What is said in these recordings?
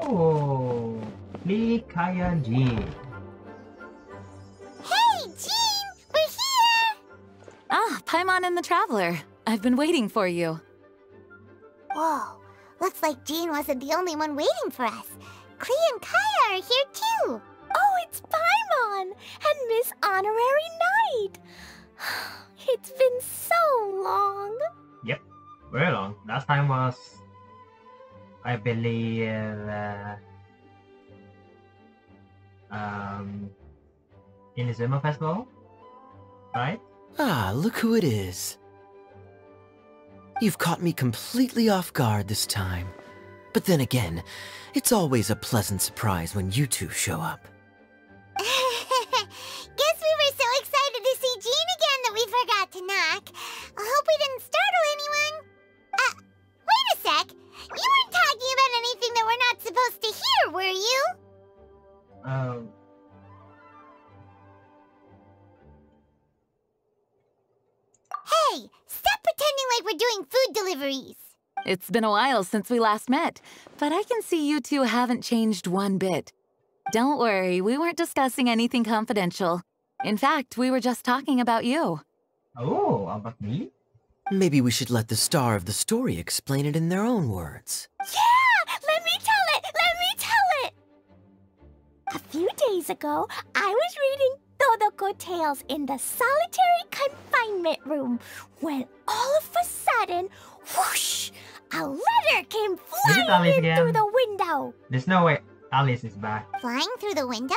Oh, Lee, Kaya, and Jean. Hey, Jean! We're here! Ah, Paimon and the Traveler. I've been waiting for you. Whoa, looks like Jean wasn't the only one waiting for us. Klee and Kaya are here too. Oh, it's Paimon and Miss Honorary Knight. It's been so long. Yep, very long. Last time was, I believe, in the Zuma Festival, right? Ah, look who it is. You've caught me completely off guard this time. But then again, it's always a pleasant surprise when you two show up. Guess we were so excited to see Jean again that we forgot to knock. I hope we didn't startle anyone. Wait a sec. You weren't talking about anything that we're not supposed to hear, were you? Hey, stop pretending like we're doing food deliveries. It's been a while since we last met, but I can see you two haven't changed one bit. Don't worry, we weren't discussing anything confidential. In fact, we were just talking about you. Oh, about me? Maybe we should let the star of the story explain it in their own words. Yeah! Let me tell it! Let me tell it! A few days ago, I was reading Todoko Tales in the solitary confinement room when all of a sudden, whoosh! A letter came flying in through the window. There's no way Alice is back. Flying through the window?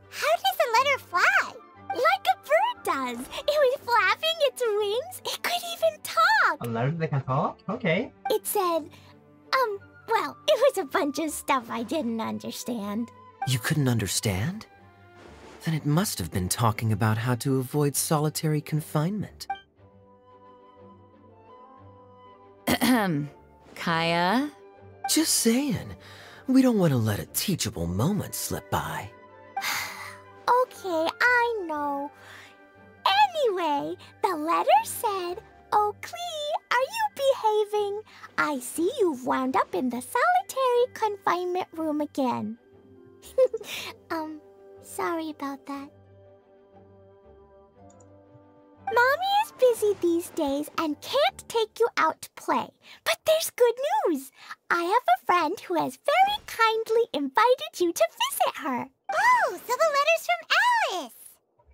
How does a letter fly? Like a bird does. It was flapping its wings. It could even talk. A letter that can talk? Okay. It said, well, it was a bunch of stuff I didn't understand. You couldn't understand? Then it must have been talking about how to avoid solitary confinement. Kaya? Just saying. We don't want to let a teachable moment slip by. Okay, I know. Anyway, the letter said, "Oh, Klee, are you behaving? I see you've wound up in the solitary confinement room again." Sorry about that. Mommy is busy these days and can't take you out to play. But there's good news. I have a friend who has very kindly invited you to visit her. Oh, so the letter's from Alice.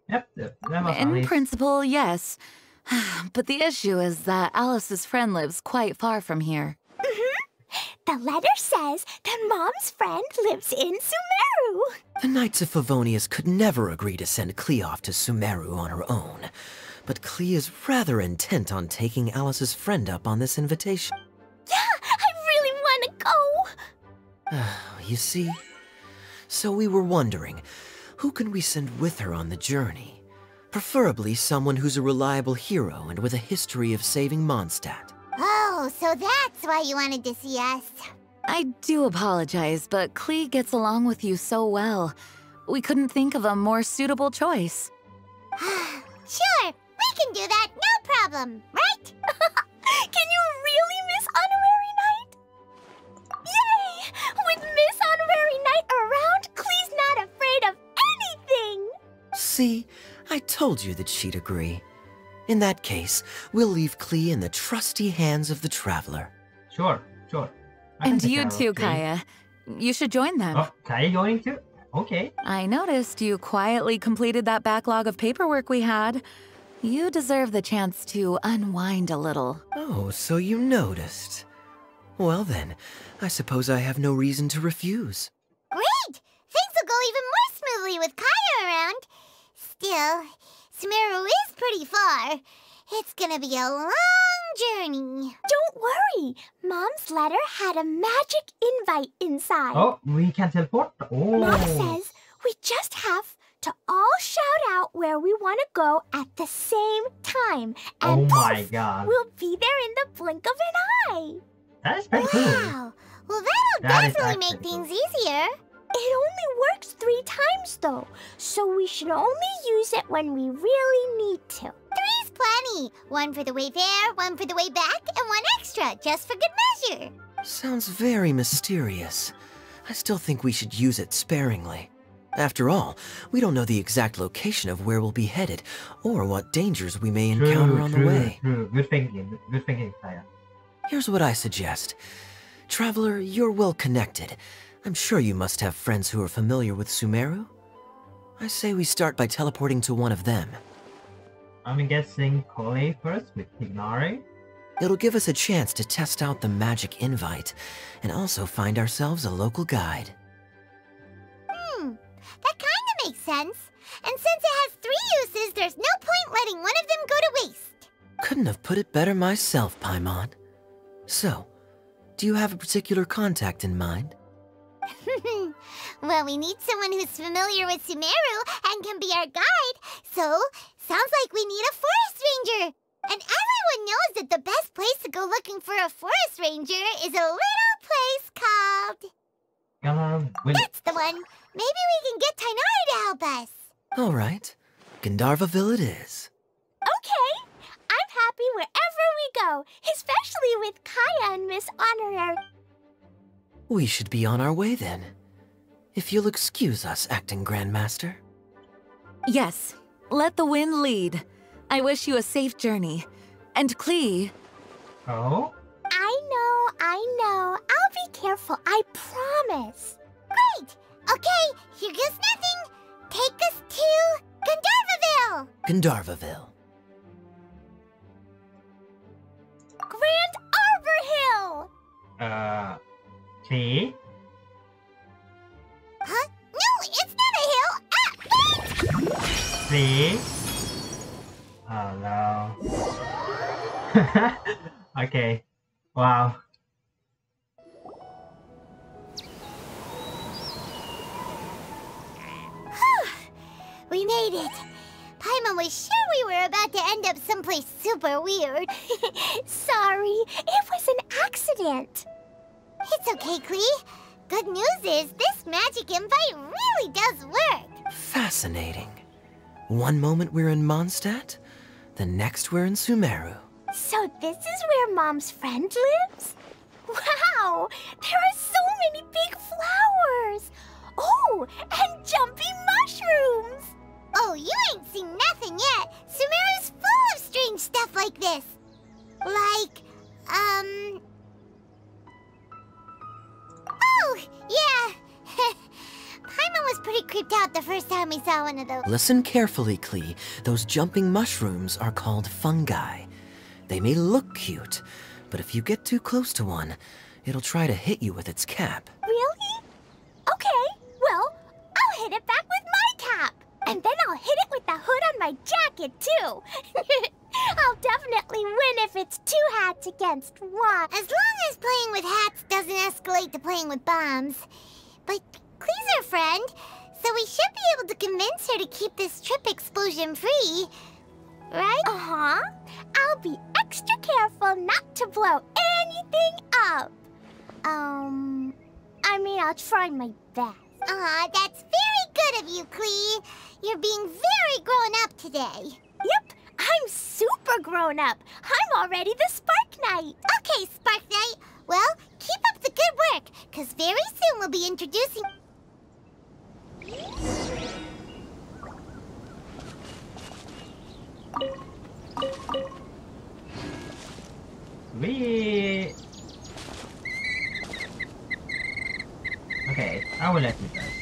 Yep, that was In Alice. principle, yes. But the issue is that Alice's friend lives quite far from here. The letter says that Mom's friend lives in Sumeru. The Knights of Favonius could never agree to send Klee off to Sumeru on her own. But Klee is rather intent on taking Alice's friend up on this invitation. Yeah, I really want to go. You see? So we were wondering, who can we send with her on the journey? Preferably someone who's a reliable hero and with a history of saving Mondstadt. Oh, so that's why you wanted to see us. I do apologize, but Klee gets along with you so well. We couldn't think of a more suitable choice. Sure, we can do that, no problem, right? Can you really, Miss Honorary Knight? Yay! With Miss Honorary Knight around, Klee's not afraid of anything! See? I told you that she'd agree. In that case, we'll leave Klee in the trusty hands of the Traveler. Sure. And you too, Kaya. You should join them. Oh, Kaya joining too? Okay. I noticed you quietly completed that backlog of paperwork we had. You deserve the chance to unwind a little. Oh, so you noticed. Well then, I suppose I have no reason to refuse. Great! Things will go even more smoothly with Kaya around. Still, Sumeru is pretty far. It's gonna be a long journey. Don't worry. Mom's letter had a magic invite inside. Oh, we can teleport? Oh. Mom says we just have to all shout out where we want to go at the same time. And Oh my poof, god. we'll be there in the blink of an eye. That is pretty cool. Wow. Well, that'll That is definitely make actually things cool. easier. It only works 3 times, though, so we should only use it when we really need to. 3's plenty. 1 for the way there, 1 for the way back, and 1 extra, just for good measure. Sounds very mysterious. I still think we should use it sparingly. After all, we don't know the exact location of where we'll be headed, or what dangers we may encounter on the way. True. Good thinking, Saya. Here's what I suggest. Traveler, you're well connected. I'm sure you must have friends who are familiar with Sumeru. I say we start by teleporting to one of them. I'm guessing Kole first with Ignare. It'll give us a chance to test out the magic invite, and also find ourselves a local guide. That kinda makes sense. And since it has 3 uses, there's no point letting one of them go to waste. Couldn't have put it better myself, Paimon. So, do you have a particular contact in mind? Well, we need someone who's familiar with Sumeru and can be our guide. So, sounds like we need a forest ranger. And everyone knows that the best place to go looking for a forest ranger is a little place called... That's the one. Maybe we can get Tainari to help us. All right. Gandharvaville it is. Okay, I'm happy wherever we go, especially with Kaya and Miss Honorary. We should be on our way then. If you'll excuse us, Acting Grandmaster. Yes, let the wind lead. I wish you a safe journey. And Klee... Oh? I know. I'll be careful, I promise. Great. Okay, here goes nothing. Take us to Gandharvaville. Gandharvaville. Grand Arbor Hill! Klee? Huh? No, it's not a hill. Wait! Klee? Oh no. Okay. Wow. We made it. Paimon was sure we were about to end up someplace super weird. Sorry, it was an accident. It's okay, Klee. Good news is this magic invite really does work. Fascinating. One moment we're in Mondstadt, the next we're in Sumeru. So this is where Mom's friend lives? Wow, there are so many big flowers. Oh, and jumping mushrooms. Oh, you ain't seen nothing yet. Sumeru's full of strange stuff like this. Like, Oh, yeah. Paimon was pretty creeped out the first time we saw one of those. Listen carefully, Klee. Those jumping mushrooms are called fungi. They may look cute, but if you get too close to one, it'll try to hit you with its cap. Really? Okay, well, I'll hit it back with my cap. And then I'll hit it with the hood on my jacket, too. I'll definitely win if it's 2 hats against 1. As long as playing with hats doesn't escalate to playing with bombs. But Klee's our friend, so we should be able to convince her to keep this trip explosion-free. Right? Uh-huh. I'll be extra careful not to blow anything up. I mean, I'll try my best. Aw, that's very good of you, Klee. You're being very grown up today. Yep, I'm super grown up. I'm already the Spark Knight. Okay, Spark Knight. Well, keep up the good work, because very soon we'll be introducing... Sweet. Okay, I will let you guys.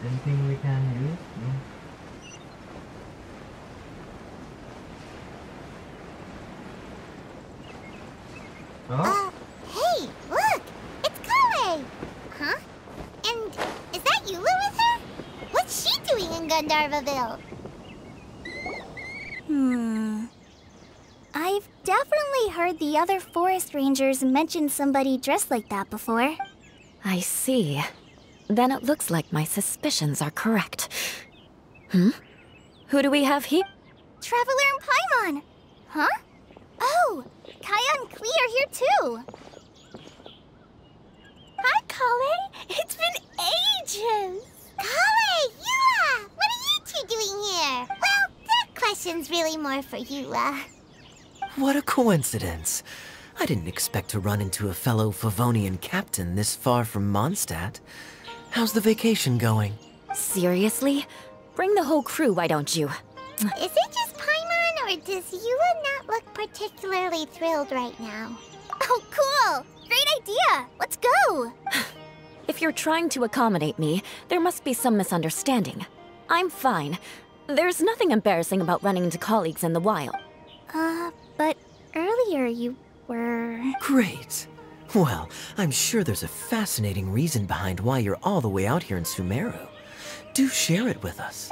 Anything we can use? No? Oh? Hey, look! It's Kale! Huh? And is that Eula with her? What's she doing in Gandharvaville? I've definitely heard the other forest rangers mention somebody dressed like that before. I see. Then it looks like my suspicions are correct. Who do we have here? Traveler and Paimon! Huh? Oh, Kaya and Klee are here too! Hi, Kale. It's been ages. Kale! Eula! What are you two doing here? Well, that question's really more for Eula. What a coincidence. I didn't expect to run into a fellow Favonian captain this far from Mondstadt. How's the vacation going? Seriously? Bring the whole crew, why don't you? Is it just Paimon, or does Eula not look particularly thrilled right now? Oh, cool! Great idea! Let's go! If you're trying to accommodate me, there must be some misunderstanding. I'm fine. There's nothing embarrassing about running into colleagues in the wild. But earlier you were... Great. Well, I'm sure there's a fascinating reason behind why you're all the way out here in Sumeru. Do share it with us.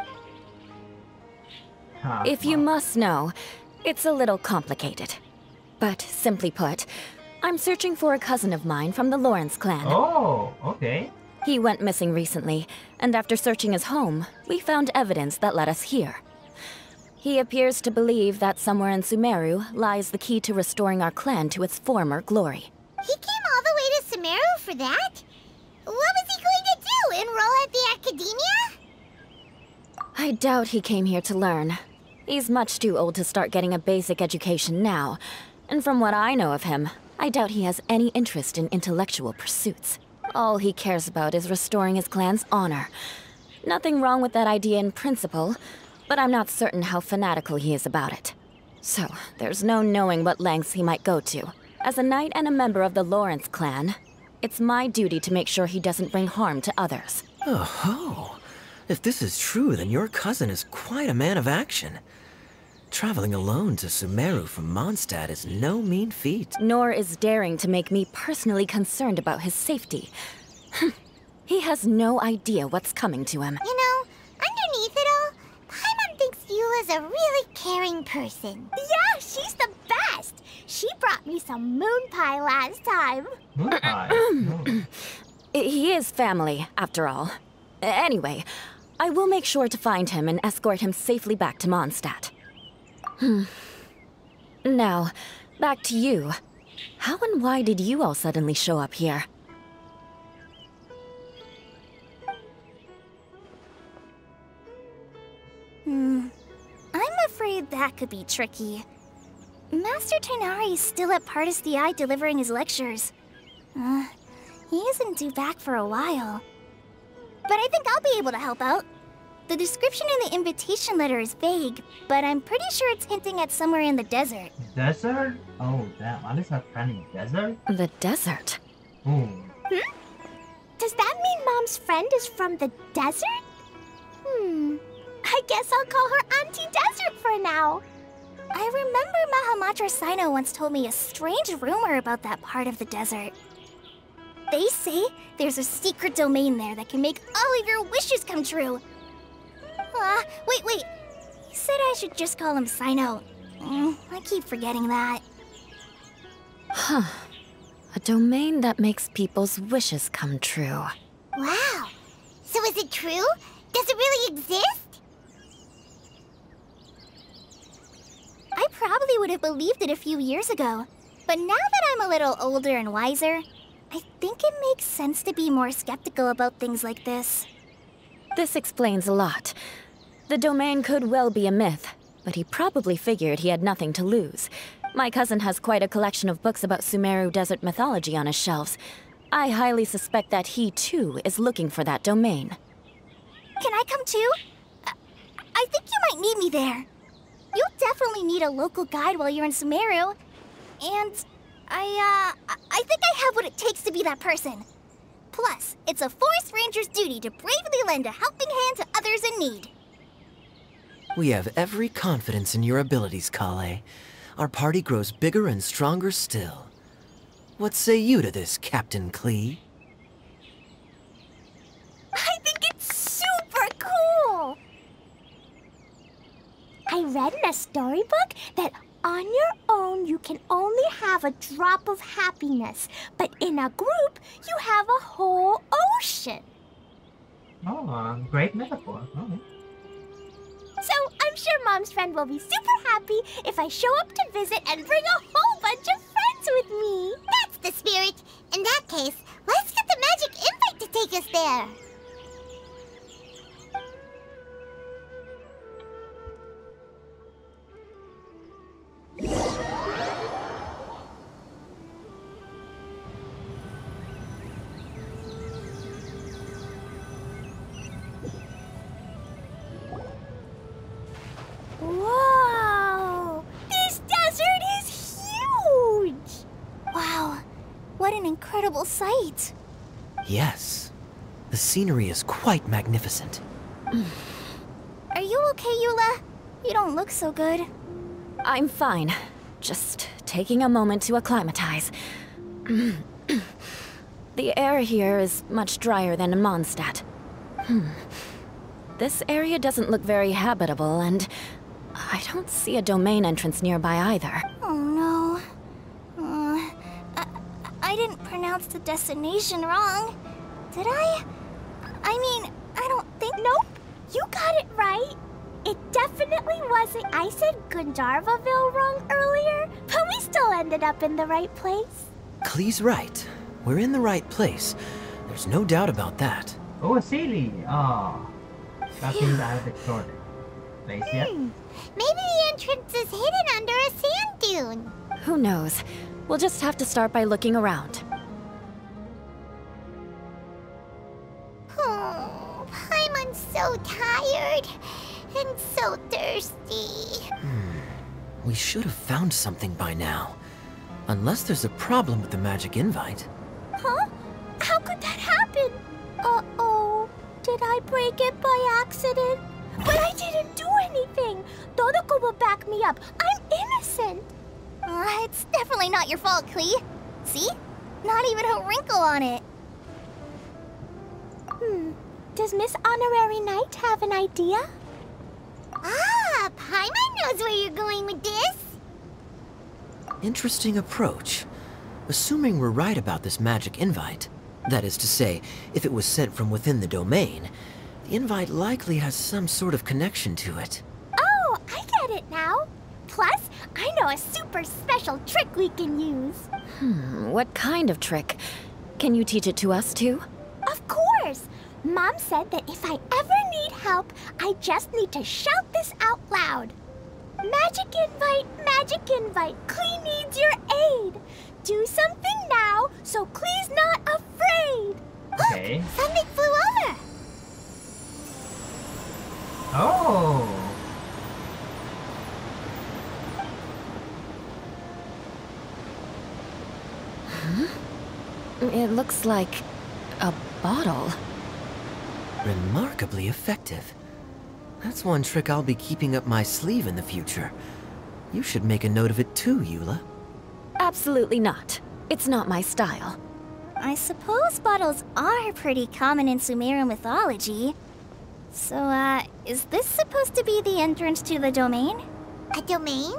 If you must know, it's a little complicated. But simply put, I'm searching for a cousin of mine from the Lawrence clan. Oh, okay. He went missing recently, and after searching his home, we found evidence that led us here. He appears to believe that somewhere in Sumeru lies the key to restoring our clan to its former glory. He came all the way to Sumeru for that? What was he going to do, enroll at the academia? I doubt he came here to learn. He's much too old to start getting a basic education now. And from what I know of him, I doubt he has any interest in intellectual pursuits. All he cares about is restoring his clan's honor. Nothing wrong with that idea in principle, but I'm not certain how fanatical he is about it. So, there's no knowing what lengths he might go to. As a knight and a member of the Lawrence clan, it's my duty to make sure he doesn't bring harm to others. Oh-ho. If this is true, then your cousin is quite a man of action. Traveling alone to Sumeru from Mondstadt is no mean feat. Nor is daring to make me personally concerned about his safety. He has no idea what's coming to him. You know, underneath it all, Paimon thinks Eula's a really caring person. Yeah, she's the best! She brought me some moon pie last time. Moon pie. Oh. He is family, after all. Anyway, I will make sure to find him and escort him safely back to Mondstadt. Now, back to you. How and why did you all suddenly show up here? I'm afraid that could be tricky. Master Tighnari is still at Pardus Eye delivering his lectures. He isn't due back for a while. But I think I'll be able to help out. The description in the invitation letter is vague, but I'm pretty sure it's hinting at somewhere in the desert. Desert? Oh, damn. Alice has a friend in the desert? The desert? Ooh. Does that mean Mom's friend is from the desert? I guess I'll call her Auntie Desert for now. I remember Mahamatra Sino once told me a strange rumor about that part of the desert. They say there's a secret domain there that can make all of your wishes come true. Wait. He said I should just call him Sino. I keep forgetting that. Huh. A domain that makes people's wishes come true. Wow. So is it true? Does it really exist? I probably would have believed it a few years ago. But now that I'm a little older and wiser, I think it makes sense to be more skeptical about things like this. This explains a lot. The domain could well be a myth, but he probably figured he had nothing to lose. My cousin has quite a collection of books about Sumeru desert mythology on his shelves. I highly suspect that he, too, is looking for that domain. Can I come too? I think you might need me there. You'll definitely need a local guide while you're in Sumeru. And I think I have what it takes to be that person. Plus, it's a forest ranger's duty to bravely lend a helping hand to others in need. We have every confidence in your abilities, Kale. Our party grows bigger and stronger still. What say you to this, Captain Klee? I think it's super cool! I read in a storybook that on your own you can only have a drop of happiness, but in a group you have a whole ocean. Oh, great metaphor. Oh. So I'm sure Mom's friend will be super happy if I show up to visit and bring a whole bunch of friends with me. That's the spirit. In that case, let's get the magic invite to take us there. incredible sight. Yes. The scenery is quite magnificent. Are you okay, Eula? You don't look so good. I'm fine. Just taking a moment to acclimatize. The air here is much drier than in Mondstadt. This area doesn't look very habitable, and I don't see a domain entrance nearby either. Oh no. I didn't pronounce the destination wrong. Did I? I mean, I don't think... Nope, you got it right. It definitely wasn't. I said Gundharvaville wrong earlier, but we still ended up in the right place. Klee's right. We're in the right place. There's no doubt about that. Oh, silly. Oh. That means I have explored it. Place yet? Maybe the entrance is hidden under a sand dune. Who knows? We'll just have to start by looking around. Oh, Paimon's so tired and so thirsty. We should have found something by now. Unless there's a problem with the magic invite. Huh? How could that happen? Uh-oh. Did I break it by accident? But I didn't do anything. Todoko will back me up. I'm innocent. It's definitely not your fault, Klee. See? Not even a wrinkle on it. Does Miss Honorary Knight have an idea? Ah, Paimon knows where you're going with this. Interesting approach. Assuming we're right about this magic invite, that is to say, if it was sent from within the domain, the invite likely has some sort of connection to it. Oh, I get it now. Plus, I know a super special trick we can use. What kind of trick? Can you teach it to us too? Of course! Mom said that if I ever need help, I just need to shout this out loud. Magic invite, Klee needs your aid. Do something now, so Klee's not afraid. Okay. Something flew over. Oh. It looks like a bottle. Remarkably effective. That's one trick I'll be keeping up my sleeve in the future. You should make a note of it too, Eula. Absolutely not. It's not my style. I suppose bottles are pretty common in Sumerian mythology. So, is this supposed to be the entrance to the domain? A domain?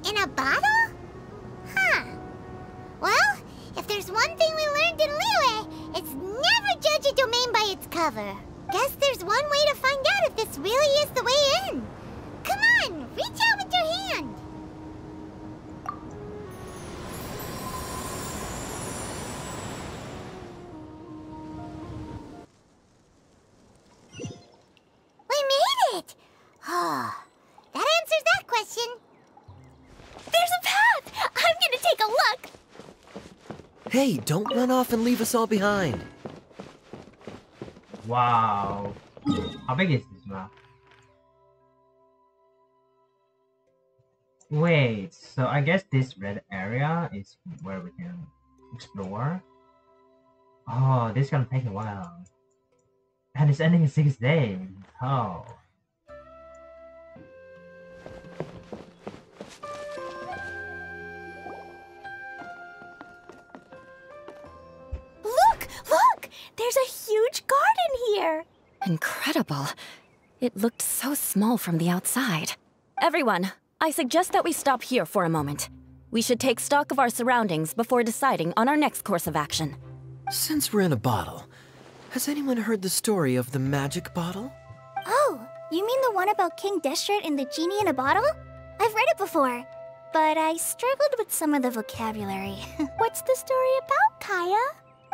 In a bottle? Huh. Well, if there's one thing we learned in Liyue, it's never judge a domain by its cover. Guess there's one way to find out if this really is the way in. Come on, reach out with your hand. We made it! Oh, that answers that question. There's a path! I'm gonna take a look! Hey, don't run off and leave us all behind. Wow. How big is this map? Wait, so I guess this red area is where we can explore. Oh, this is gonna take a while. And it's ending in 6 days. Oh. Look! There's a huge garden here! Incredible. It looked so small from the outside. Everyone, I suggest that we stop here for a moment. We should take stock of our surroundings before deciding on our next course of action. Since we're in a bottle, has anyone heard the story of the magic bottle? Oh, you mean the one about King Destret and the genie in a bottle? I've read it before, but I struggled with some of the vocabulary. What's the story about, Kaya?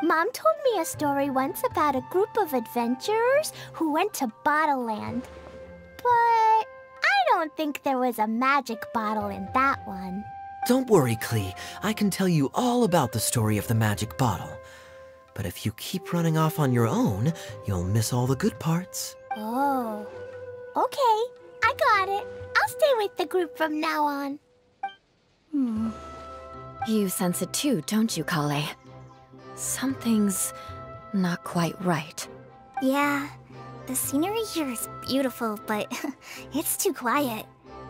Mom told me a story once about a group of adventurers who went to Bottle Land. But I don't think there was a magic bottle in that one. Don't worry, Klee. I can tell you all about the story of the magic bottle. But if you keep running off on your own, you'll miss all the good parts. Oh. Okay, I got it. I'll stay with the group from now on. You sense it too, don't you, Kale? Something's not quite right. Yeah, the scenery here is beautiful, but it's too quiet.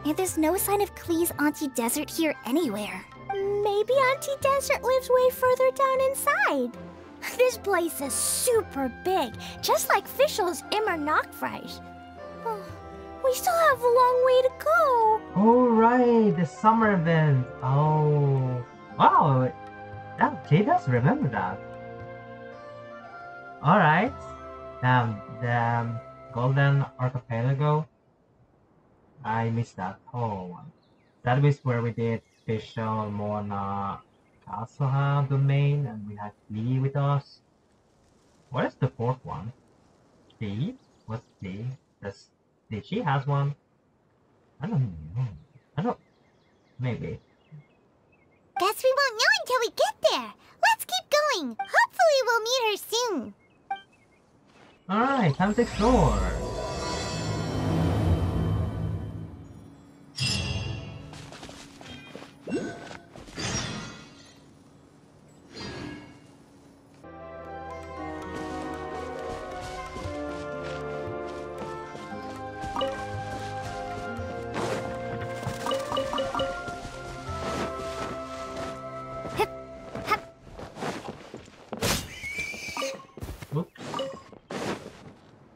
And there's no sign of Klee's Auntie Desert here anywhere. Maybe Auntie Desert lives way further down inside. This place is super big, just like Fischl's Immer Nachtreich. We still have a long way to go. Oh right, the summer event. Oh, wow. She does remember that. All right. The Golden Archipelago. I missed that whole one. That was where we did Fischl, Mona, Kasuha domain, and we had Lee with us. What is the fourth one? Lee? What's Lee? Did she has one? I don't know. Maybe. Guess we won't know until we get there. Let's keep going. Hopefully we'll meet her soon. Alright, time to explore.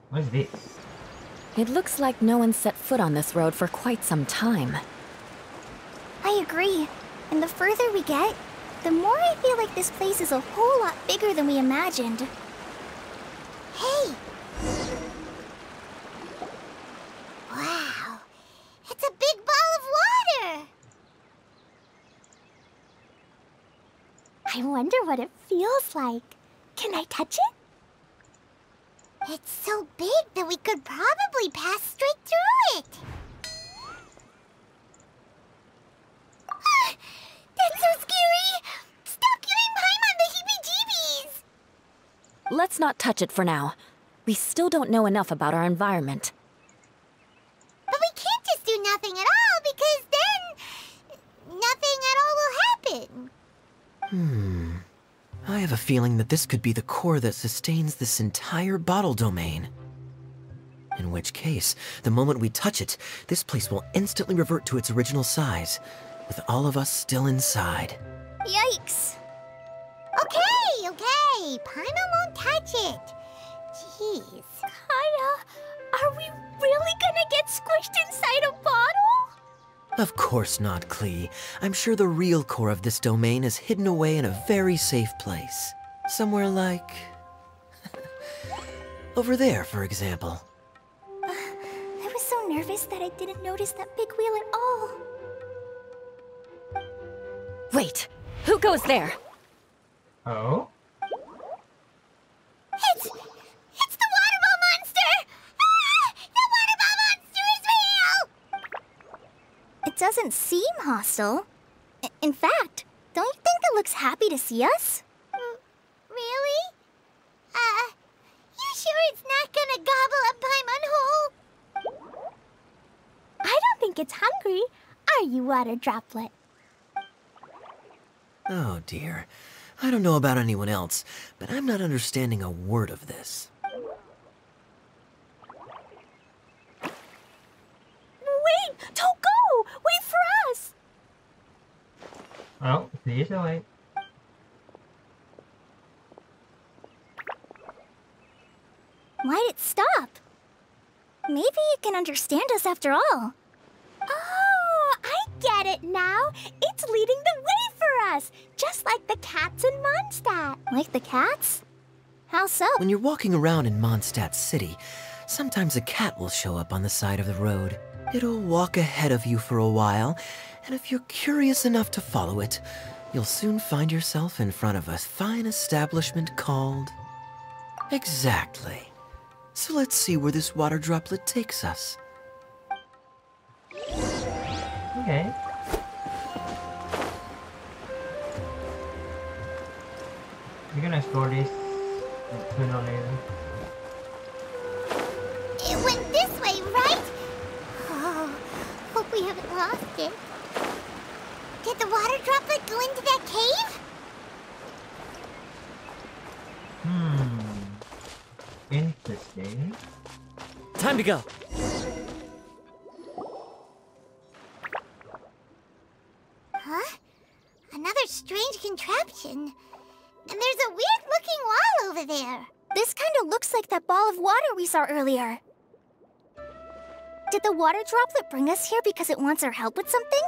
What's this? It looks like no one set foot on this road for quite some time. I agree. And the further we get, the more I feel like this place is a whole lot bigger than we imagined. Hey! Wow! It's a big ball of water! I wonder what it feels like. Can I touch it? It's so big that we could probably pass straight through it. That's so scary! Stop giving Paimon the heebie-jeebies! Let's not touch it for now. We still don't know enough about our environment. But we can't just do nothing at all, because then nothing at all will happen. I have a feeling that this could be the core that sustains this entire bottle domain. In which case, the moment we touch it, this place will instantly revert to its original size, with all of us still inside. Yikes! Okay. Paimon won't touch it. Jeez. Kaya, are we really gonna get squished inside a bottle? Of course not, Klee. I'm sure the real core of this domain is hidden away in a very safe place. Somewhere like... over there, for example. I was so nervous that I didn't notice that big wheel at all. Wait, who goes there? Oh? It's the water ball monster! Ah! The water ball monster is real! It doesn't seem hostile. In fact, don't you think it looks happy to see us? Really? You sure it's not gonna gobble up Paimon whole? I don't think it's hungry. Are you, Water Droplet? Oh dear. I don't know about anyone else, but I'm not understanding a word of this. Wait! Don't go! Wait for us! Oh, please wait. Why'd it stop? Maybe it can understand us after all. Oh, I get it now. It's leading the way for us, just like the cats in Mondstadt. Like the cats? How so? When you're walking around in Mondstadt City, sometimes a cat will show up on the side of the road. It'll walk ahead of you for a while, and if you're curious enough to follow it, you'll soon find yourself in front of a fine establishment called... Exactly. So let's see where this water droplet takes us. Okay. We're gonna explore this sooner or later. It went this way, right? Oh, hope we haven't lost it. Did the water droplet go into that cave? Interesting. Time to go. Huh? Another strange contraption. And there's a weird-looking wall over there. This kind of looks like that ball of water we saw earlier. Did the water droplet bring us here because it wants our help with something?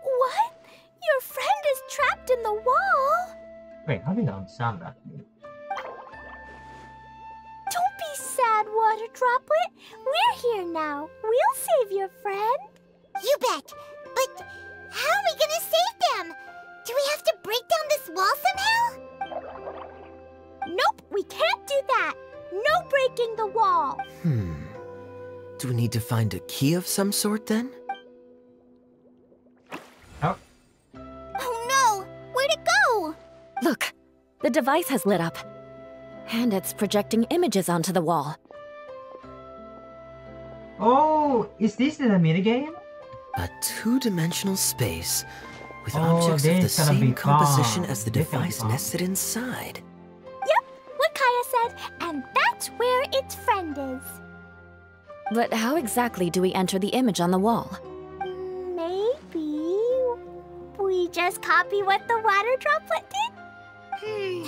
What? Your friend is trapped in the wall? Wait, I didn't understand that. Don't be sad, Water Droplet. We're here now. We'll save your friend. You bet. But how are we gonna save them? Do we have to break down this wall somehow? Nope, we can't do that. No breaking the wall. Do we need to find a key of some sort then? Oh, Oh no! Where'd it go? Look, the device has lit up. And it's projecting images onto the wall. oh, is this in a minigame? A two-dimensional space with Oh, objects of the this gonna be same composition fun. as the This gonna be device fun. nested inside. Yep, what Kaya said, and that's where its friend is. But how exactly do we enter the image on the wall? Maybe we just copy what the Water Droplet did?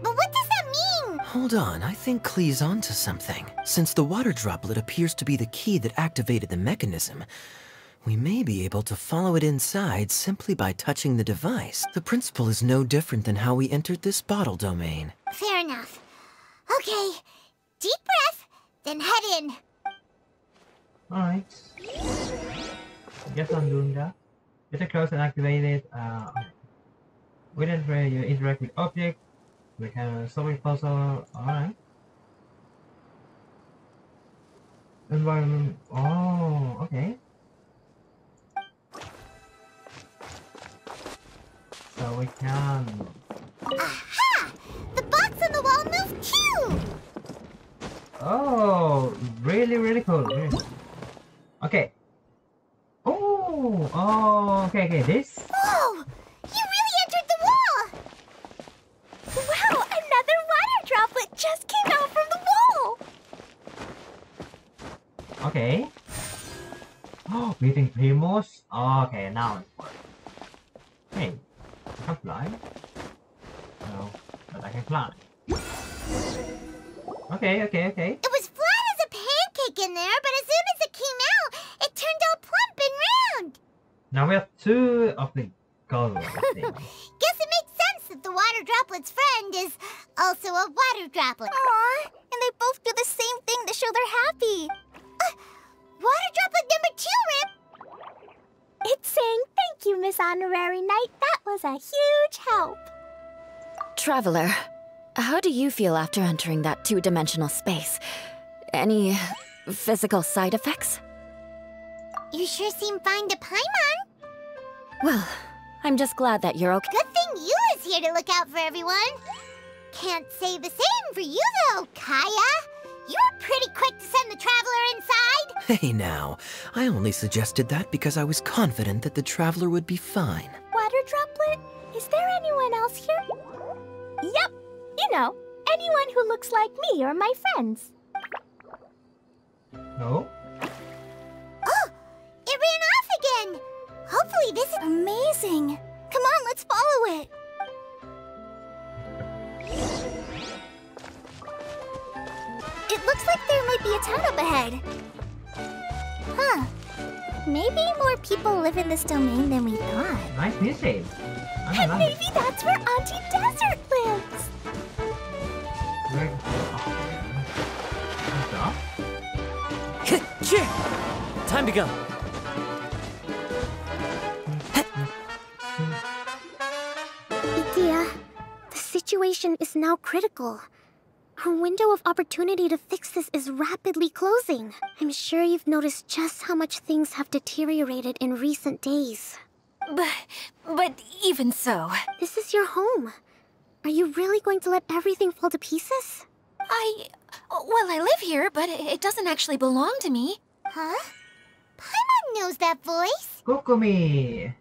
But what does that mean? Hold on, I think Klee's onto something. Since the water droplet appears to be the key that activated the mechanism, we may be able to follow it inside simply by touching the device. The principle is no different than how we entered this bottle domain. Fair enough. Okay, deep breath, then head in. Alright. Guess I'm doing that. Get it close and activate it. Within where you interact with objects, we can solve a puzzle. Alright. Environment. Oh, okay. So we can. Aha! The box on the wall moved too! Oh, really cool. Really cool. Okay. Oh, okay. This. Whoa! You really entered the wall! Wow, another Water Droplet just came out from the wall! Okay. Oh, meeting Primos. Okay, now it works. Hey, I can fly. No, but I can fly. Okay. It was flat as a pancake in there, but as soon as it came out, it turned all plump and round. Now we have two of the gold things. Guess it makes sense that the Water Droplet's friend is also a Water Droplet. Aw, and they both do the same thing to show they're happy. Water Droplet number 2, Rip! It's saying thank you, Miss Honorary Knight. That was a huge help. Traveler, how do you feel after entering that two-dimensional space? Any physical side effects? You sure seem fine to Paimon. Well, I'm just glad that you're okay. Good thing you is here to look out for everyone. Can't say the same for you, though, Kaya. You were pretty quick to send the Traveler inside. Hey now, I only suggested that because I was confident that the traveler would be fine. Water Droplet, is there anyone else here? Yep, you know, anyone who looks like me or my friends. No? Oh, it ran off again. Hopefully this is... Amazing. Come on, let's follow it. It looks like there might be a town up ahead. Huh. Maybe more people live in this domain than we thought. Nice music. I And love maybe that's where Auntie Desert lives. it. Good job. Time to go. Itia, the situation is now critical. Our window of opportunity to fix this is rapidly closing. I'm sure you've noticed just how much things have deteriorated in recent days. But even so, This is your home. Are you really going to let everything fall to pieces? well, I live here, but it doesn't actually belong to me. Huh? Paimon knows that voice. Kokumi.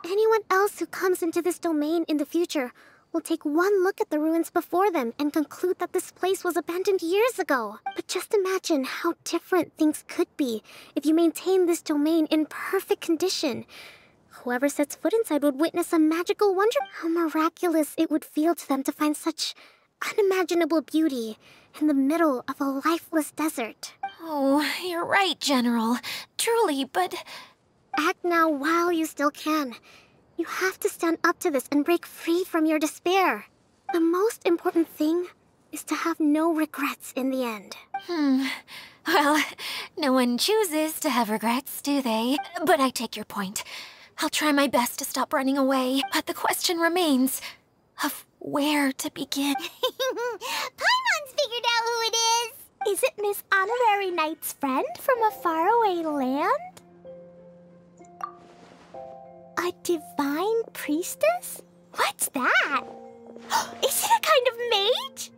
Anyone else who comes into this domain in the future will take one look at the ruins before them and conclude that this place was abandoned years ago. But just imagine how different things could be if you maintain this domain in perfect condition. Whoever sets foot inside would witness a magical wonder. How miraculous it would feel to them to find such unimaginable beauty in the middle of a lifeless desert. Oh, you're right, General. Truly, but... Act now while you still can. You have to stand up to this and break free from your despair. The most important thing is to have no regrets in the end. Well, no one chooses to have regrets, do they? But I take your point. I'll try my best to stop running away, but the question remains of where to begin. Paimon's figured out who it is. Is it Miss Honorary Knight's friend from a faraway land? A divine priestess? What's that? Is it a kind of mage?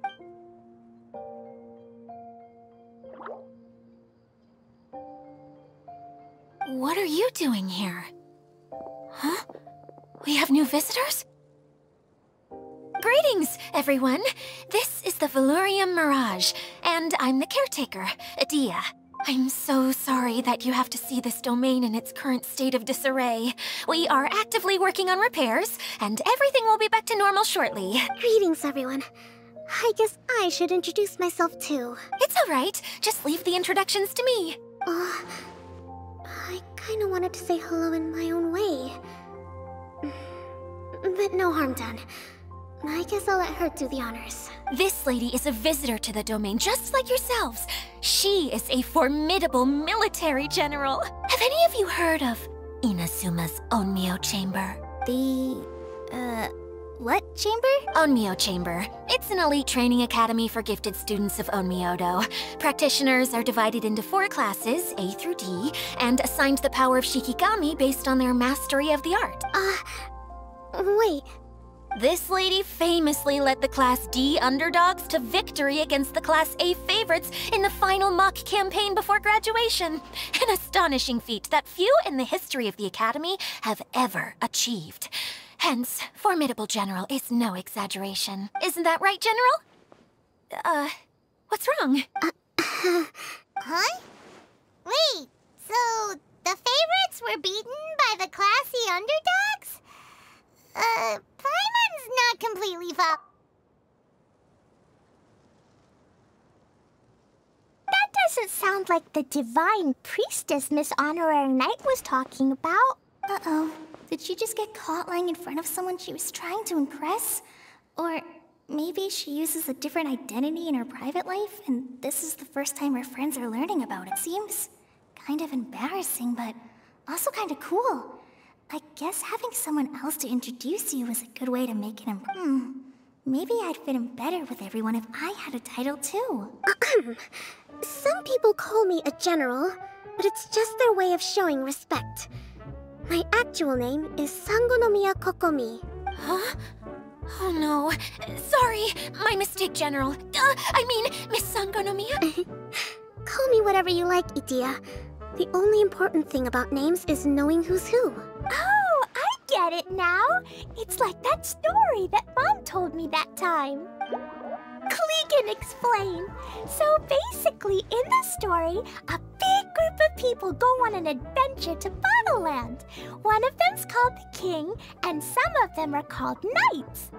What are you doing here? Huh? We have new visitors? Greetings, everyone. This is the Valurium Mirage, and I'm the caretaker, Adia. I'm so sorry that you have to see this domain in its current state of disarray. We are actively working on repairs, and everything will be back to normal shortly. Greetings, everyone. I guess I should introduce myself too. It's all right. Just leave the introductions to me. I kinda wanted to say hello in my own way. But no harm done. I guess I'll let her do the honors. This lady is a visitor to the domain, just like yourselves. She is a formidable military general. Have any of you heard of Inazuma's Onmyo Chamber? What chamber? Onmyo Chamber. It's an elite training academy for gifted students of Onmyodo. Practitioners are divided into 4 classes, A through D, and assigned the power of Shikigami based on their mastery of the art. Wait. This lady famously led the Class D underdogs to victory against the Class A favorites in the final mock campaign before graduation. An astonishing feat that few in the history of the Academy have ever achieved. Hence, formidable general is no exaggeration. Isn't that right, General? What's wrong? Huh? Wait, so the favorites were beaten by the classy underdogs? Paimon's not completely That doesn't sound like the divine priestess Miss Honorary Knight was talking about. Uh-oh. Did she just get caught lying in front of someone she was trying to impress? Or maybe she uses a different identity in her private life, and this is the first time her friends are learning about it. Seems kind of embarrassing, but also kind of cool. I guess having someone else to introduce you is a good way to make it Maybe I'd fit in better with everyone if I had a title too. Some people call me a general, but it's just their way of showing respect. My actual name is Sangonomiya Kokomi. Huh? Oh no. Sorry, my mistake, General. I mean, Miss Sangonomiya. Call me whatever you like, Itia. The only important thing about names is knowing who's who. Oh, I get it now. It's like that story that Mom told me that time. Klee can explain. So basically, in the story, a big group of people go on an adventure to Bottleland. One of them's called the King, and some of them are called Knights.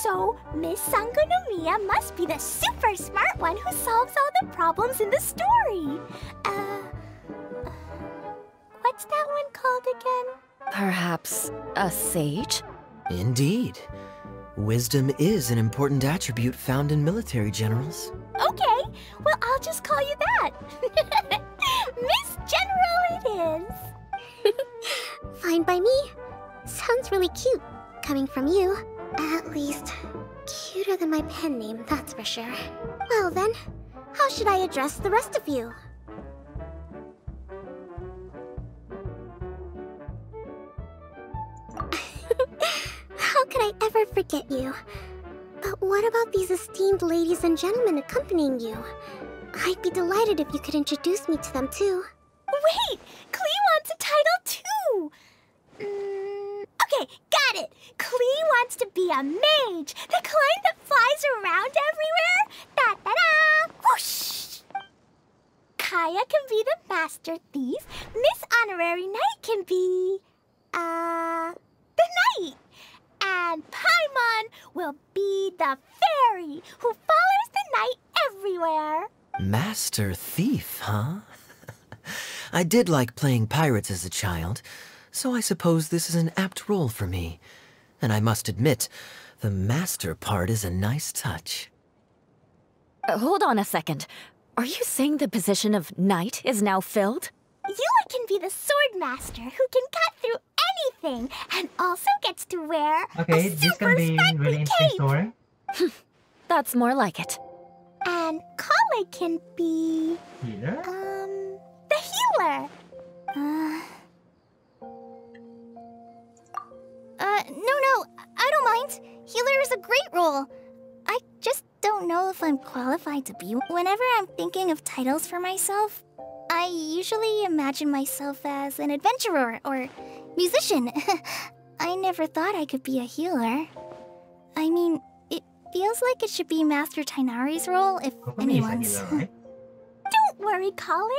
So, Miss Sangonomiya must be the super smart one who solves all the problems in the story. What's that one called again? Perhaps a sage? Indeed. Wisdom is an important attribute found in military generals. Okay, well, I'll just call you that. Miss General it is. Fine by me. Sounds really cute, coming from you. At least, cuter than my pen name, that's for sure. Well then, how should I address the rest of you? How could I ever forget you? But what about these esteemed ladies and gentlemen accompanying you? I'd be delighted if you could introduce me to them too. Wait! Klee wants a title too! Okay, got got it! Klee wants to be a mage, the kind that flies around everywhere. Da-da-da! Whoosh! Kaya can be the master thief. Miss Honorary Knight can be... the knight. And Paimon will be the fairy who follows the knight everywhere. Master Thief, huh? I did like playing pirates as a child, so I suppose this is an apt role for me. And I must admit, the master part is a nice touch. Hold on a second. Are you saying the position of knight is now filled? Yula can be the sword master who can cut through anything and also gets to wear Okay, a this super can be stripy really interesting cape. story. That's more like it. And Kale can be... Healer? the healer. No, I don't mind. Healer is a great role. I just don't know if I'm qualified to be one. Whenever I'm thinking of titles for myself, I usually imagine myself as an adventurer or musician. I never thought I could be a healer. I mean, it feels like it should be Master Tainari's role if Kokumi is a anyone's. healer, right? Don't worry, Kale.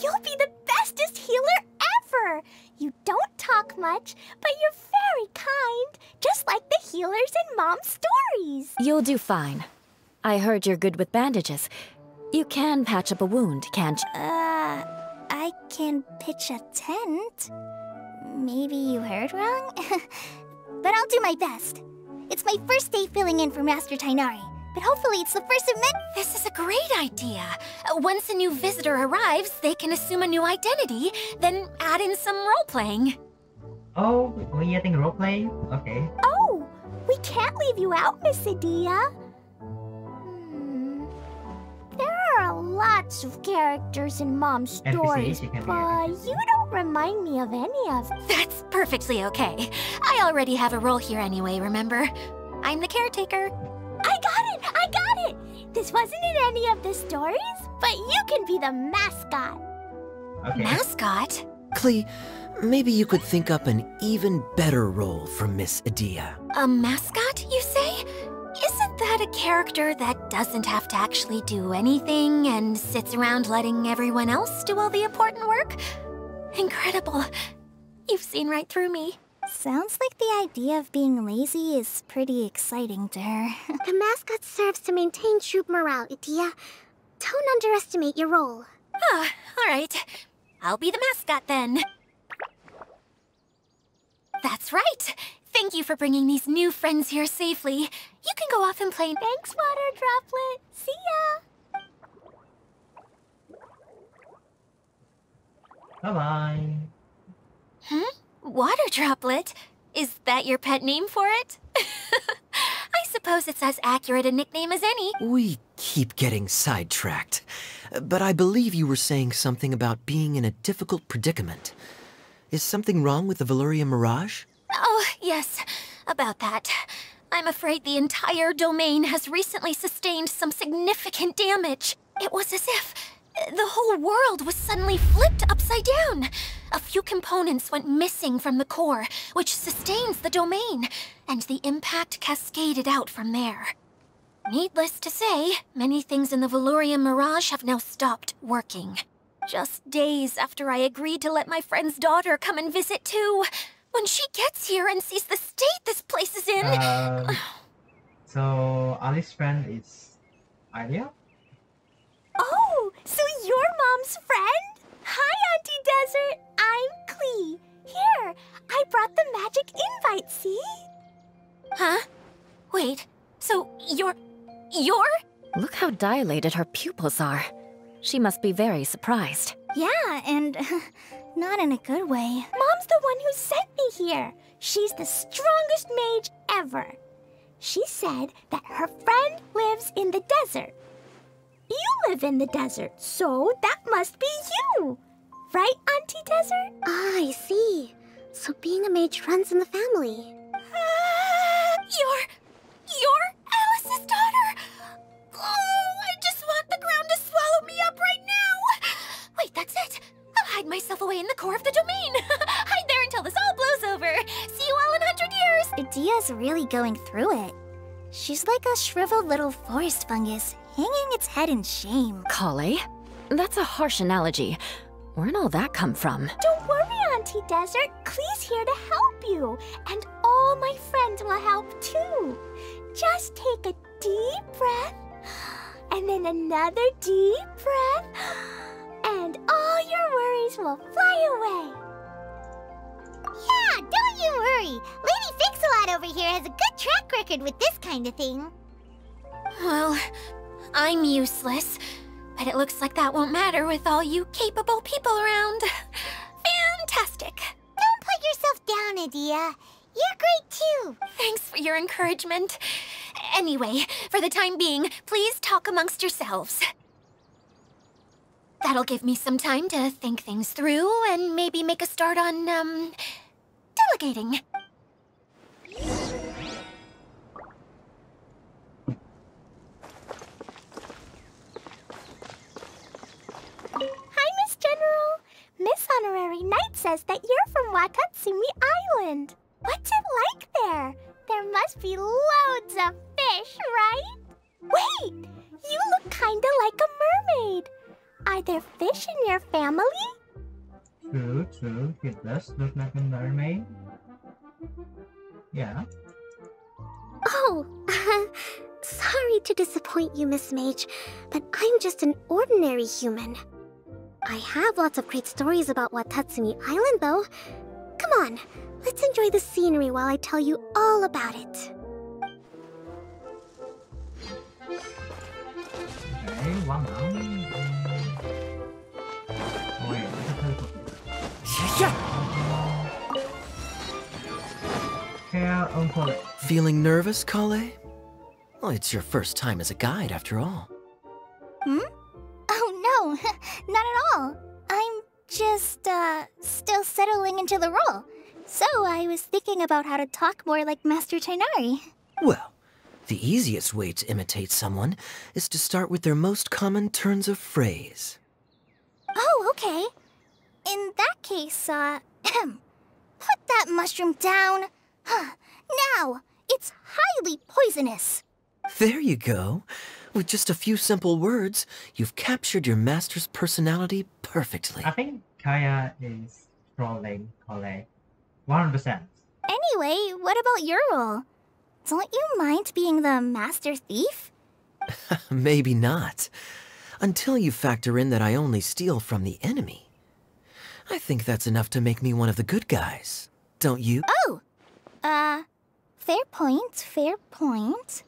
You'll be the bestest healer ever. You don't talk much, but you're very kind, just like the healers in Mom's stories. You'll do fine. I heard you're good with bandages. You can patch up a wound, can't you? I can pitch a tent. Maybe you heard wrong? But I'll do my best. It's my first day filling in for Master Tainari, but hopefully it's the first of many. This is a great idea. Once a new visitor arrives, they can assume a new identity, then add in some role-playing. Oh, we're getting roleplay? Okay. Oh, we can't leave you out, Miss Adia. There are lots of characters in Mom's NPCs stories, you can be but NPCs. you don't remind me of any of them. That's perfectly okay. I already have a role here anyway, remember? I'm the caretaker. I got it! This wasn't in any of the stories, but you can be the mascot. Okay. Mascot? Klee, maybe you could think up an even better role for Miss Adia. A mascot, you say? Isn't that a character that doesn't have to actually do anything and sits around letting everyone else do all the important work? Incredible. You've seen right through me. Sounds like the idea of being lazy is pretty exciting to her. The mascot serves to maintain troop morale, Adia. Don't underestimate your role. Ah, all right. I'll be the mascot then. That's right. Thank you for bringing these new friends here safely. You can go off and play. Thanks, Water Droplet. See ya. Bye-bye. Water Droplet? Is that your pet name for it? I suppose it's as accurate a nickname as any. We keep getting sidetracked. But I believe you were saying something about being in a difficult predicament. Is something wrong with the Valyria Mirage? Oh, yes, about that. I'm afraid the entire domain has recently sustained some significant damage. It was as if the whole world was suddenly flipped upside down. A few components went missing from the core, which sustains the domain, and the impact cascaded out from there. Needless to say, many things in the Valyria Mirage have now stopped working. Just days after I agreed to let my friend's daughter come and visit too. When she gets here and sees the state this place is in... So Alice's friend is Alia? Oh, so you're Mom's friend? Hi, Auntie Desert. I'm Klee. Here, I brought the magic invite, see? Huh? Wait, so you're... Look how dilated her pupils are. She must be very surprised. Yeah, and not in a good way. Mom's the one who sent me here. She's the strongest mage ever. She said that her friend lives in the desert. You live in the desert, so that must be you. Right, Auntie Desert? Ah, I see. So being a mage runs in the family. You're Alice's daughter? Oh, I just want the ground to swallow me up right now. Wait, that's it. I'll hide myself away in the core of the domain. Hide there until this all blows over. See you all in 100 years. Dia's really going through it. She's like a shriveled little forest fungus, hanging its head in shame. Kale? That's a harsh analogy. Where'd all that come from? Don't worry, Auntie Desert. Klee's here to help you. And all my friends will help too. Just take a deep breath, and then another deep breath, and all your worries will fly away. Yeah, don't you worry. Lady Fix-a-Lot over here has a good track record with this kind of thing. Well, I'm useless, but it looks like that won't matter with all you capable people around. Fantastic. Don't put yourself down, Adia. You're great too. Thanks for your encouragement. Anyway, for the time being, please talk amongst yourselves. That'll give me some time to think things through and maybe make a start on, delegating. Hi, Miss General. Miss Honorary Knight says that you're from Watatsumi Island. What's it like there? There must be loads of fish, right? Wait! You look kinda like a mermaid. Are there fish in your family? True, true. He does look like a mermaid. Yeah. Oh, sorry to disappoint you, Miss Mage, but I'm just an ordinary human. I have lots of great stories about Watatsumi Island, though. Come on, let's enjoy the scenery while I tell you all about it. Okay, one down. Oh, wait, care uncle. Feeling nervous, Kale? Well, it's your first time as a guide, after all. Hmm? Oh, no, not at all. I'm just, still settling into the role. So I was thinking about how to talk more like Master Tighnari. Well, the easiest way to imitate someone is to start with their most common turns of phrase. Oh, okay. In that case, put that mushroom down. Now, it's highly poisonous. There you go. With just a few simple words, you've captured your master's personality perfectly. I think Kaya is trolling Kale. 100%. Anyway, what about your role? Don't you mind being the master thief? Maybe not. Until you factor in that I only steal from the enemy. I think that's enough to make me one of the good guys. Don't you? Oh! Fair point, fair point.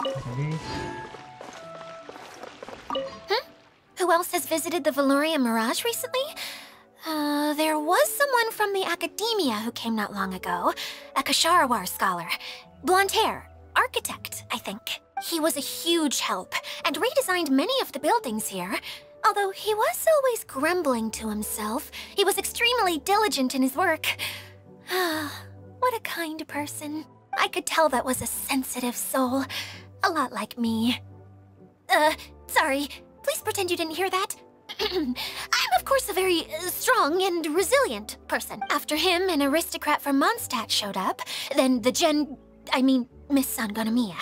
Okay. Who else has visited the Valoria Mirage recently? There was someone from the academia who came not long ago. A Kasharawar scholar. Blonde hair. Architect, I think. He was a huge help, and redesigned many of the buildings here. Although he was always grumbling to himself, he was extremely diligent in his work. What a kind person. I could tell that was a sensitive soul. A lot like me. Sorry. Please pretend you didn't hear that. I'm, of course, a very strong and resilient person. After him, an aristocrat from Mondstadt showed up. Then Miss Sangonomiya.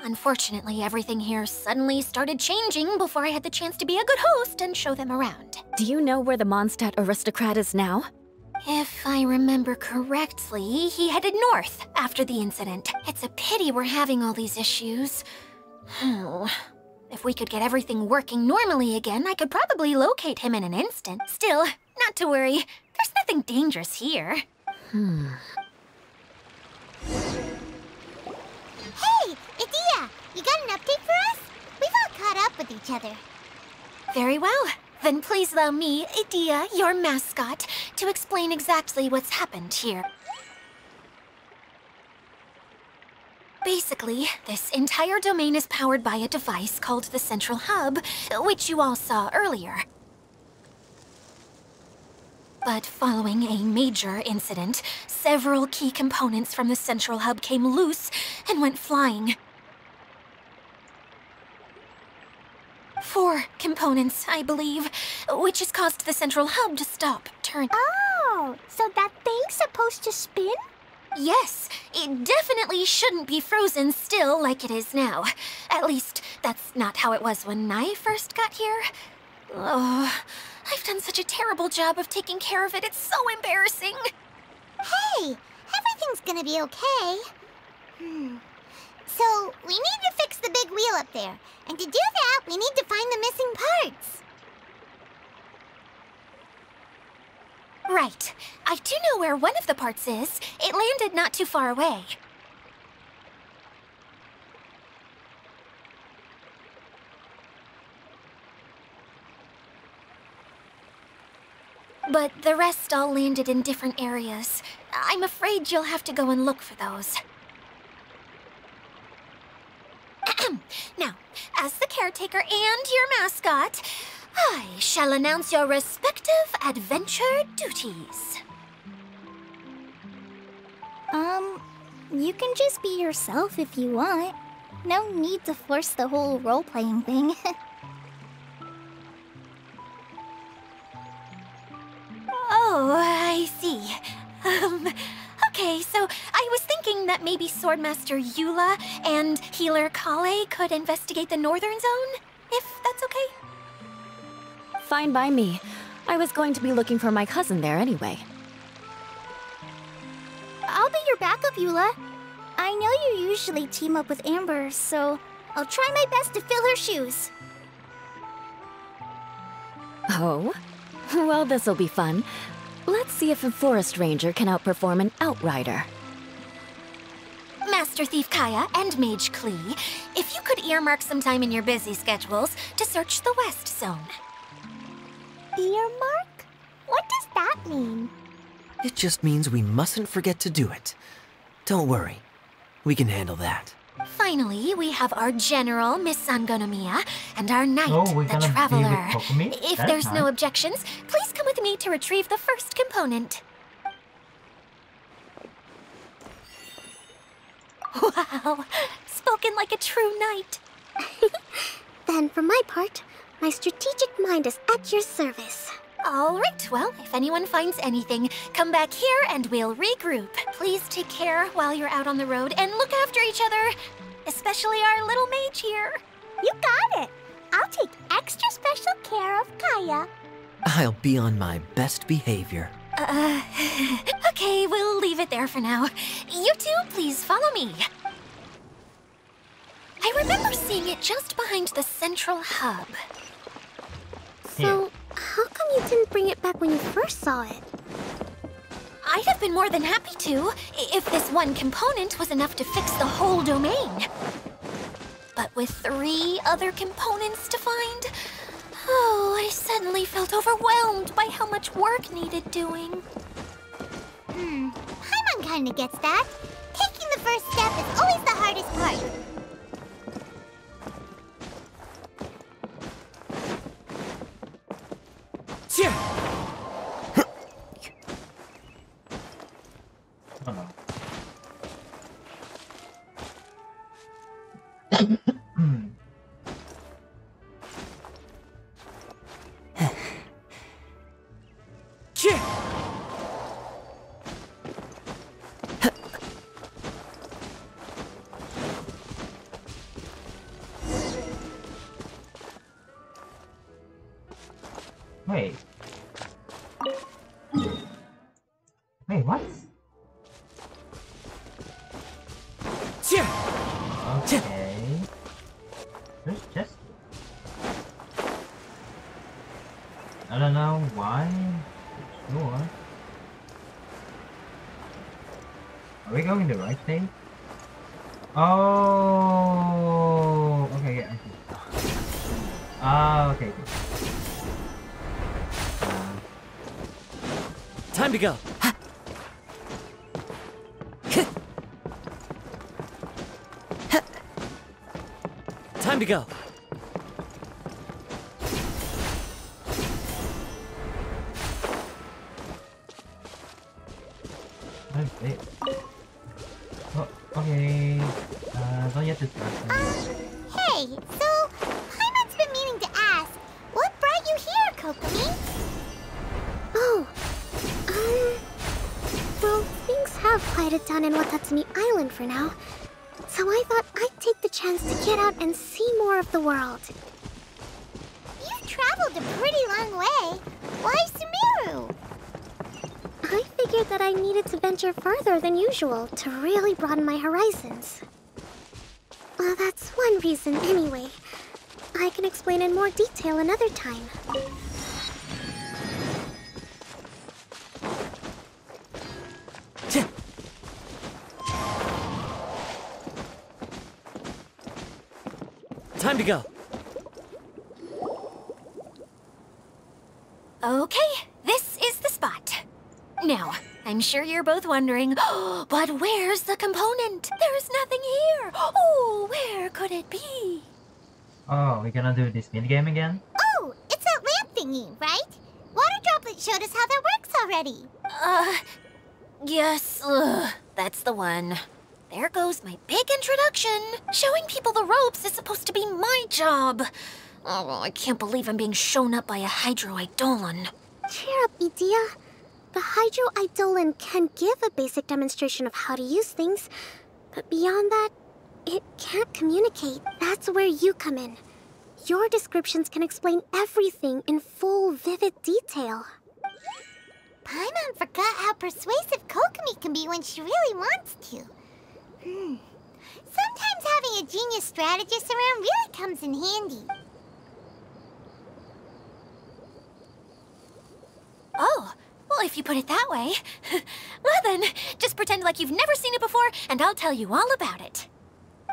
Unfortunately, everything here suddenly started changing before I had the chance to be a good host and show them around. Do you know where the Mondstadt aristocrat is now? If I remember correctly, he headed north after the incident. It's a pity we're having all these issues. If we could get everything working normally again, I could probably locate him in an instant. Still, not to worry. There's nothing dangerous here. Hey, Adia, you got an update for us? We've all caught up with each other. Very well. Then please allow me, Adia, your mascot, to explain exactly what's happened here. Basically, this entire domain is powered by a device called the Central Hub, which you all saw earlier. But following a major incident, several key components from the Central Hub came loose and went flying. 4 components, I believe, which has caused the central hub to stop turning. Oh, so that thing's supposed to spin? Yes, it definitely shouldn't be frozen still like it is now. At least, that's not how it was when I first got here. Oh, I've done such a terrible job of taking care of it. It's so embarrassing. Hey, everything's gonna be okay. So, we need to fix the big wheel up there. And to do that, we need to find the missing parts. Right. I do know where one of the parts is. It landed not too far away. But the rest all landed in different areas. I'm afraid you'll have to go and look for those. Now, as the caretaker and your mascot, I shall announce your respective adventure duties. You can just be yourself if you want. No need to force the whole role-playing thing. Oh, I see. Okay, so I was thinking that maybe Swordmaster Eula and Healer Kale could investigate the northern zone, if that's okay? Fine by me. I was going to be looking for my cousin there anyway. I'll be your backup, Eula. I know you usually team up with Amber, so I'll try my best to fill her shoes. Oh? Well, this'll be fun. Let's see if a forest ranger can outperform an outrider. Master Thief Kaya and Mage Klee, if you could earmark some time in your busy schedules to search the West Zone. Earmark? What does that mean? It just means we mustn't forget to do it. Don't worry. We can handle that. Finally, we have our general, Miss Sangonomiya, and our knight, Oh, we're the gonna be with Traveler. Kokomi? If That's there's no nice. objections, please come with me to retrieve the first component. Wow, spoken like a true knight. Then, for my part, my strategic mind is at your service. All right, well, if anyone finds anything, come back here and we'll regroup. Please take care while you're out on the road and look after each other, especially our little mage here. You got it. I'll take extra special care of Kaya. I'll be on my best behavior. Okay, we'll leave it there for now. You two, please follow me. I remember seeing it just behind the central hub. So, how come you didn't bring it back when you first saw it? I'd have been more than happy to, if this one component was enough to fix the whole domain. But with 3 other components to find, oh, I suddenly felt overwhelmed by how much work needed doing. Paimon kinda gets that. Taking the first step is always the hardest part. Oh no. Wait. Wait, what? Okay. There's just... I don't know why. Sure. Are we going the right way? Oh, okay, yeah, I see. Ah, okay. Time to go. Time to go. Okay. Oh, okay. Don't yet distract me. Hey, so Paimon's been meaning to on in Watatsumi Island for now, so I thought I'd take the chance to get out and see more of the world. You've traveled a pretty long way. Why Sumeru? I figured that I needed to venture further than usual to really broaden my horizons. Well, that's one reason anyway. I can explain in more detail another time. Time to go. Okay, this is the spot. Now, I'm sure you're both wondering, but where's the component? There's nothing here. Oh, where could it be? Oh, we're gonna do this minigame again? Oh, it's that lamp thingy, right? Water Droplet showed us how that works already. Yes, that's the one. There goes my big introduction. Showing people the ropes is supposed to be my job. Oh, I can't believe I'm being shown up by a Hydro Eidolon. Cheer up, Edea. The Hydro Eidolon can give a basic demonstration of how to use things, but beyond that, it can't communicate. That's where you come in. Your descriptions can explain everything in full, vivid detail. Paimon forgot how persuasive Kokomi can be when she really wants to. Sometimes having a genius strategist around really comes in handy. Oh, well, if you put it that way. Well then, just pretend like you've never seen it before, and I'll tell you all about it.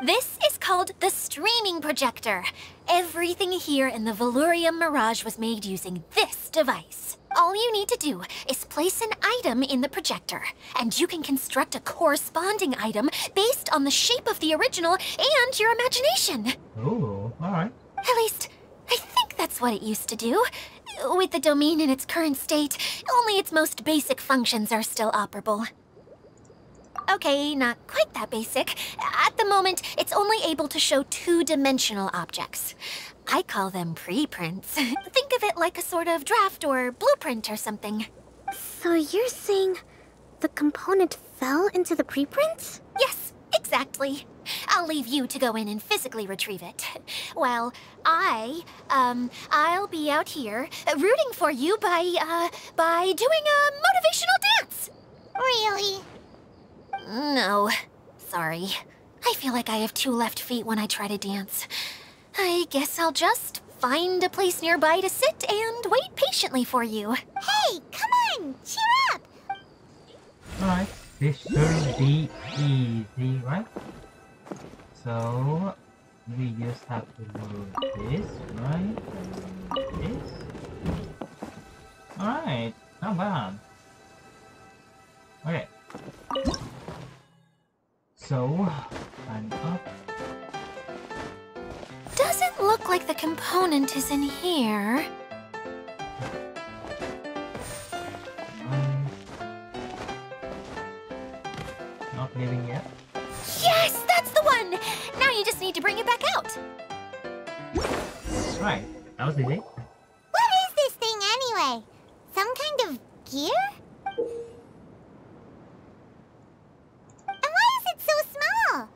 This is called the streaming projector. Everything here in the Velurium Mirage was made using this device. All you need to do is place an item in the projector, and you can construct a corresponding item based on the shape of the original and your imagination. Ooh, alright. At least, I think that's what it used to do. With the domain in its current state, only its most basic functions are still operable. Okay, not quite that basic. At the moment, it's only able to show two-dimensional objects. I call them preprints. Think of it like a sort of draft or blueprint or something. So you're saying the component fell into the preprints? Yes, exactly. I'll leave you to go in and physically retrieve it. Well, I'll be out here rooting for you by doing a motivational dance. Really? No, sorry. I feel like I have two left feet when I try to dance. I guess I'll just find a place nearby to sit and wait patiently for you. Hey, come on! Cheer up! Alright, this should be easy, right? So, we just have to do this, right? And this. Alright, not bad. Okay. So, I'm up. Doesn't look like the component is in here. Not leaving yet. Yes, that's the one! Now you just need to bring it back out. Right, that was easy. What is this thing anyway? Some kind of gear? And why is it so small?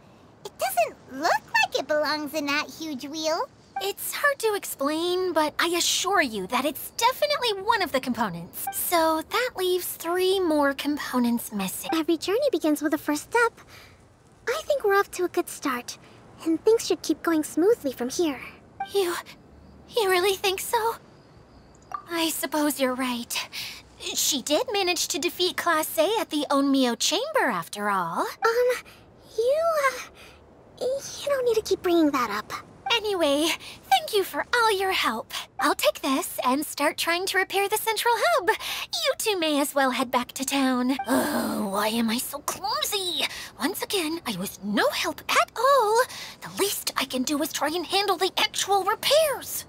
It doesn't look like it belongs in that huge wheel. It's hard to explain, but I assure you that it's definitely one of the components. So that leaves 3 more components missing. Every journey begins with a first step. I think we're off to a good start, and things should keep going smoothly from here. You really think so? I suppose you're right. She did manage to defeat Class A at the Onmyo Chamber, after all. You don't need to keep bringing that up. Anyway, thank you for all your help. I'll take this and start trying to repair the central hub. You two may as well head back to town. Oh, why am I so clumsy? Once again, I was no help at all. The least I can do is try and handle the actual repairs.